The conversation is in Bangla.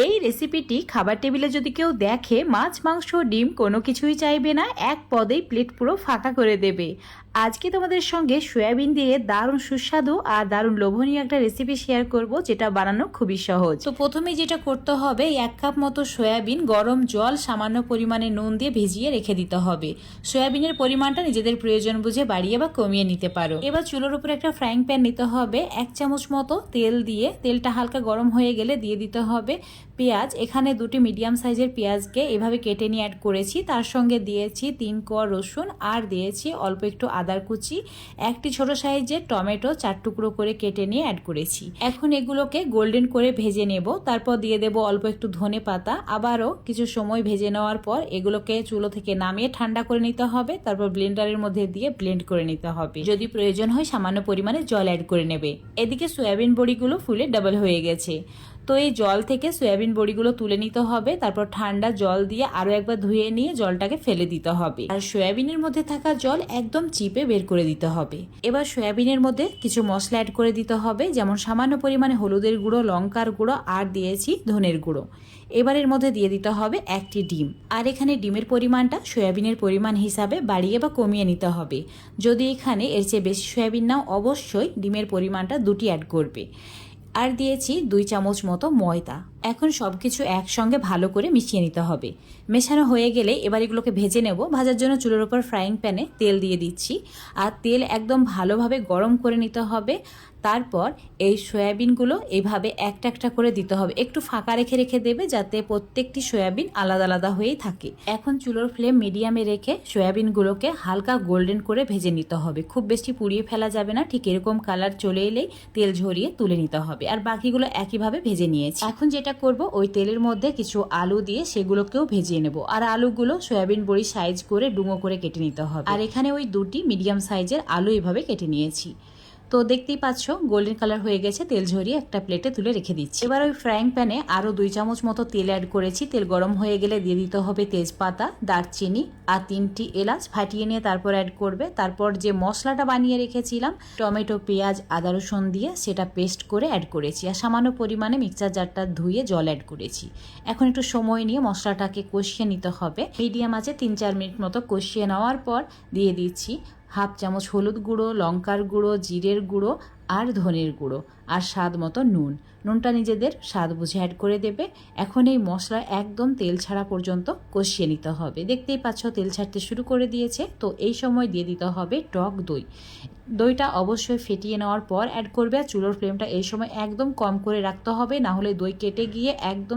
এই রেসিপিটি খাবার টেবিলে যদি কেউ দেখে মাছ মাংস ডিম কোনো কিছুই চাইবে না, এক পদেই প্লেট পুরো ফাঁকা করে দেবে। আজকে তোমাদের সঙ্গে সয়াবিন দিয়ে দারুণ সুস্বাদু আর দারুণ লোভনীয় একটা রেসিপি শেয়ার করব, যেটা বানানো খুবই সহজ। তো প্রথমে যেটা করতে হবে, 1 কাপ মতো সয়াবিন গরম জল সামান্য পরিমাণে নুন দিয়ে ভিজিয়ে রেখে দিতে হবে। সয়াবিনের পরিমাণটা নিজেদের প্রয়োজন বুঝে বাড়িয়ে বা কমিয়ে নিতে পারো। এবার চুলোর উপর একটা ফ্রাইং প্যান নিতে হবে, 1 চামচ মতো তেল দিয়ে তেলটা হালকা গরম হয়ে গেলে দিয়ে দিতে হবে পেঁয়াজ। এখানে 2টি মিডিয়াম সাইজের পেঁয়াজকে এভাবে কেটে নিয়ে অ্যাড করেছি। তার সঙ্গে দিয়েছি 3 কোয়া রসুন আর দিয়েছি অল্প একটু আদার কুচি। 1টি ছোট সাইজের টমেটো 4 টুকরো করে কেটে নিয়ে অ্যাড করেছি। এখন এগুলোকে গোল্ডেন করে ভেজে নেব। তারপর দিয়ে দেব অল্প একটু ধনে পাতা। আবারও কিছু সময় ভেজে নেওয়ার পর এগুলোকে চুলো থেকে নামিয়ে ঠান্ডা করে নিতে হবে। তারপর ব্লেন্ডারের মধ্যে দিয়ে ব্লেন্ড করে নিতে হবে। যদি প্রয়োজন হয় সামান্য পরিমাণে জল অ্যাড করে নেবে। এদিকে সয়াবিন বড়িগুলো ফুলে ডাবল হয়ে গেছে। তো এই জল থেকে সয়াবিন বড়িগুলো তুলে নিতে হবে। তারপর ঠান্ডা জল দিয়ে আরও একবার ধুয়ে নিয়ে জলটাকে ফেলে দিতে হবে। আর সয়াবিনের মধ্যে থাকা জল একদম চিপে বের করে দিতে হবে। এবার সয়াবিনের মধ্যে কিছু মশলা অ্যাড করে দিতে হবে, যেমন সামান্য পরিমাণে হলুদের গুঁড়ো, লঙ্কার গুঁড়ো আর দিয়েছি ধনের গুঁড়ো। এবার এর মধ্যে দিয়ে দিতে হবে 1টি ডিম। আর এখানে ডিমের পরিমাণটা সয়াবিনের পরিমাণ হিসাবে বাড়িয়ে বা কমিয়ে নিতে হবে। যদি এখানে এর চেয়ে বেশি সয়াবিন নাও, অবশ্যই ডিমের পরিমাণটা 2টি অ্যাড করবে। আর দিয়েছি 2 চামচ মতো ময়দা। এখন সবকিছু একসঙ্গে ভালো করে মিশিয়ে নিতে হবে। মেশানো হয়ে গেলে এবার এগুলোকে ভেজে নেব। ভাজার জন্য চুলোর ওপর ফ্রাইং প্যানে তেল দিয়ে দিচ্ছি, আর তেল একদম ভালোভাবে গরম করে নিতে হবে। তারপর এই সয়াবিনগুলো এইভাবে একটা একটা করে দিতে হবে। একটু ফাঁকা রেখে রেখে দেবে, যাতে প্রত্যেকটি সয়াবিন আলাদা আলাদা হয়েই থাকে। এখন চুলোর ফ্লেম মিডিয়ামে রেখে সয়াবিনগুলোকে হালকা গোল্ডেন করে ভেজে নিতে হবে। খুব বেশি পুড়িয়ে ফেলা যাবে না, ঠিক এরকম কালার চলে এলেই তেল ঝরিয়ে তুলে নিতে হবে। আর বাকিগুলো একইভাবে ভেজে নিয়েছি। এখন যেটা করব, ওই তেলের মধ্যে কিছু আলু দিয়ে সেগুলোকেও ভেজে নেব। আর আলুগুলো সয়াবিন বড়ি সাইজ করে ডুমো করে কেটে নিতে হবে। আর এখানে ওই 2টি মিডিয়াম সাইজের আলু এভাবে কেটে নিয়েছি। তো দেখতেই পাচ্ছ গোল্ডেন কালার হয়ে গেছে। তেল ঝরিয়ে একটা প্লেটে তুলে রেখে দিচ্ছি। এবার ওই ফ্রাইং প্যানে আরও 2 চামচ মতো তেল অ্যাড করেছি। তেল গরম হয়ে গেলে দিয়ে দিতে হবে তেজপাতা, দারচিনি আর 3টি এলাচ ফাটিয়ে নিয়ে তারপর অ্যাড করবে। তারপর যে মশলাটা বানিয়ে রেখেছিলাম টমেটো, পেঁয়াজ, আদা, রসুন দিয়ে সেটা পেস্ট করে অ্যাড করেছি। আর সামান্য পরিমাণে মিক্সচার জারটা ধুয়ে জল অ্যাড করেছি। এখন একটু সময় নিয়ে মশলাটাকে কষিয়ে নিতে হবে। মিডিয়াম আছে 3-4 মিনিট মতো কষিয়ে নেওয়ার পর দিয়ে দিচ্ছি 1/2 চামচ হলুদ গুঁড়ো, লঙ্কার গুঁড়ো, জিরের গুঁড়ো আর ধনের গুঁড়ো আর স্বাদ মতো নুন। নুনটা নিজেদের স্বাদ বুঝে অ্যাড করে দেবে। এখন এই মশলা একদম তেল ছাড়া পর্যন্ত কষিয়ে নিতে হবে। দেখতেই পাচ্ছ তেল ছাড়তে শুরু করে দিয়েছে। তো এই সময় দিয়ে দিতে হবে টক দই। দইটা অবশ্যই ফেটিয়ে নেওয়ার পর অ্যাড করবে। আর চুলোর ফ্লেমটা এই সময় একদম কম করে রাখতে হবে, না হলে দই কেটে গিয়ে একদম